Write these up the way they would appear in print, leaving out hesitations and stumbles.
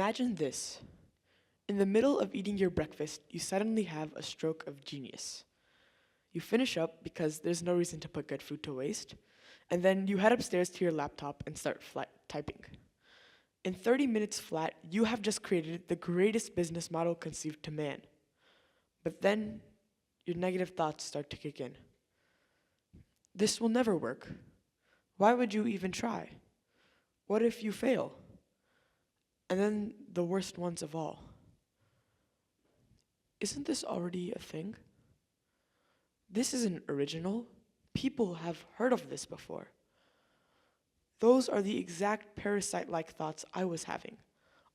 Imagine this. In the middle of eating your breakfast, you suddenly have a stroke of genius. You finish up because there's no reason to put good food to waste, and then you head upstairs to your laptop and start typing. In 30 minutes flat, you have just created the greatest business model conceived to man. But then, your negative thoughts start to kick in. This will never work. Why would you even try? What if you fail? And then the worst ones of all. Isn't this already a thing? This isn't original. People have heard of this before. Those are the exact parasite-like thoughts I was having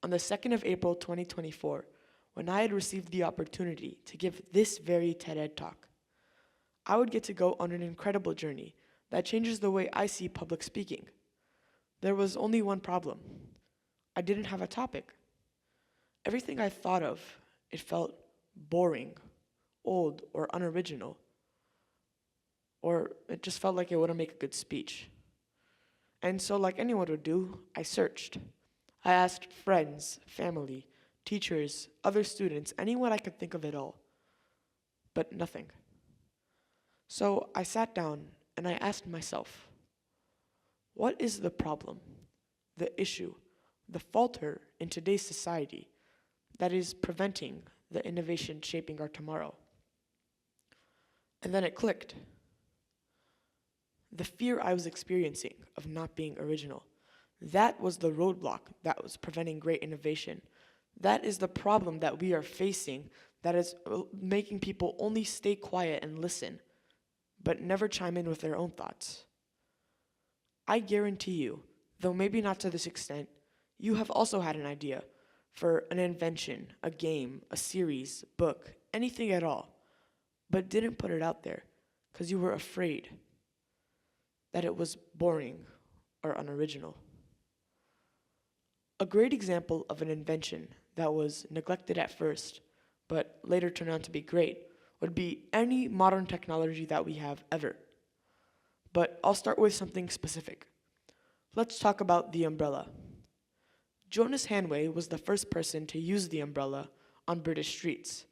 on the 2nd of April 2024, when I had received the opportunity to give this very TED talk. I would get to go on an incredible journey that changes the way I see public speaking. There was only one problem. I didn't have a topic. Everything I thought of, it felt boring, old, or unoriginal. Or it just felt like it wouldn't make a good speech. And so, like anyone would do, I searched. I asked friends, family, teachers, other students, anyone I could think of at all. But nothing. So I sat down and I asked myself, what is the problem, the issue, the falter in today's society that is preventing the innovation shaping our tomorrow? And then it clicked. The fear I was experiencing of not being original, that was the roadblock that was preventing great innovation. That is the problem that we are facing that is making people only stay quiet and listen, but never chime in with their own thoughts. I guarantee you, though maybe not to this extent, you have also had an idea for an invention, a game, a series, book, anything at all, but didn't put it out there because you were afraid that it was boring or unoriginal. A great example of an invention that was neglected at first, but later turned out to be great, would be any modern technology that we have ever. But I'll start with something specific. Let's talk about the umbrella. Jonas Hanway was the first person to use the umbrella on British streets.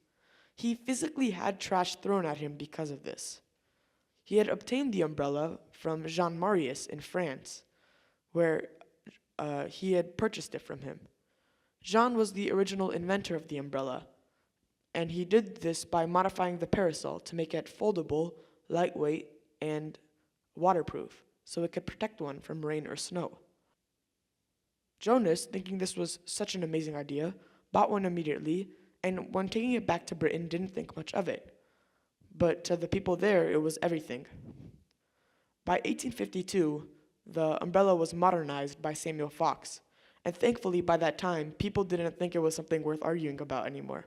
He physically had trash thrown at him because of this. He had obtained the umbrella from Jean Marius in France, where he had purchased it from him. Jean was the original inventor of the umbrella, and he did this by modifying the parasol to make it foldable, lightweight, and waterproof, so it could protect one from rain or snow. Jonas, thinking this was such an amazing idea, bought one immediately, and when taking it back to Britain, didn't think much of it. But to the people there, it was everything. By 1852, the umbrella was modernized by Samuel Fox, and thankfully by that time, people didn't think it was something worth arguing about anymore.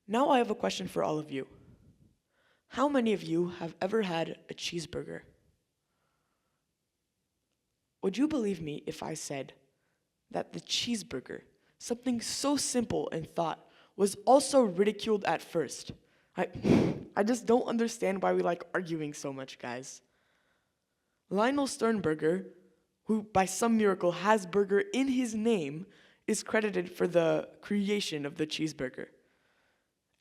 Now I have a question for all of you. How many of you have ever had a cheeseburger? Would you believe me if I said that the cheeseburger, something so simple in thought, was also ridiculed at first? I just don't understand why we like arguing so much, guys. Lionel Sternberger, who by some miracle has burger in his name, is credited for the creation of the cheeseburger.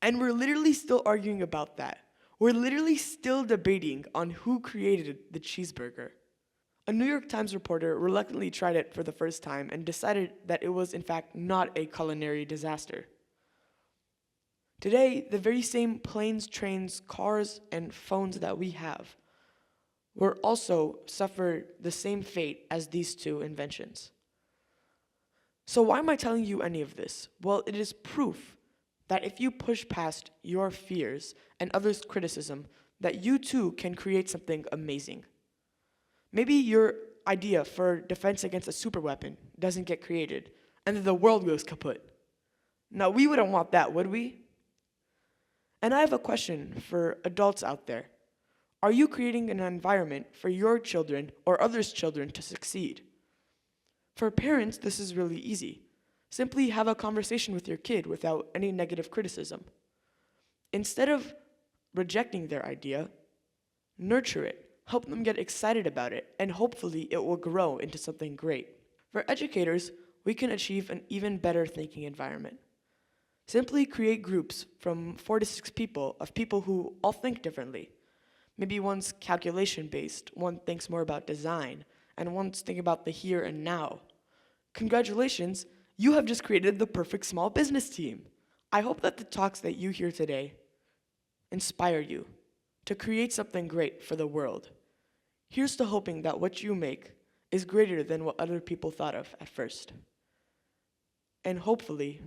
And we're literally still arguing about that. We're literally still debating on who created the cheeseburger. A New York Times reporter reluctantly tried it for the first time and decided that it was in fact not a culinary disaster. Today, the very same planes, trains, cars, and phones that we have were also suffered the same fate as these two inventions. So why am I telling you any of this? Well, it is proof that if you push past your fears and others' criticism, that you too can create something amazing. Maybe your idea for defense against a superweapon doesn't get created, and then the world goes kaput. Now, we wouldn't want that, would we? And I have a question for adults out there. Are you creating an environment for your children or others' children to succeed? For parents, this is really easy. Simply have a conversation with your kid without any negative criticism. Instead of rejecting their idea, nurture it, help them get excited about it, and hopefully it will grow into something great. For educators, we can achieve an even better thinking environment. Simply create groups from 4 to 6 people of people who all think differently. Maybe one's calculation-based, one thinks more about design, and one's thinking about the here and now. Congratulations, you have just created the perfect small business team. I hope that the talks that you hear today inspire you to create something great for the world. Here's to hoping that what you make is greater than what other people thought of at first. And hopefully,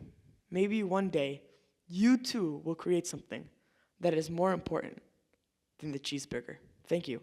maybe one day, you too will create something that is more important than the cheeseburger. Thank you.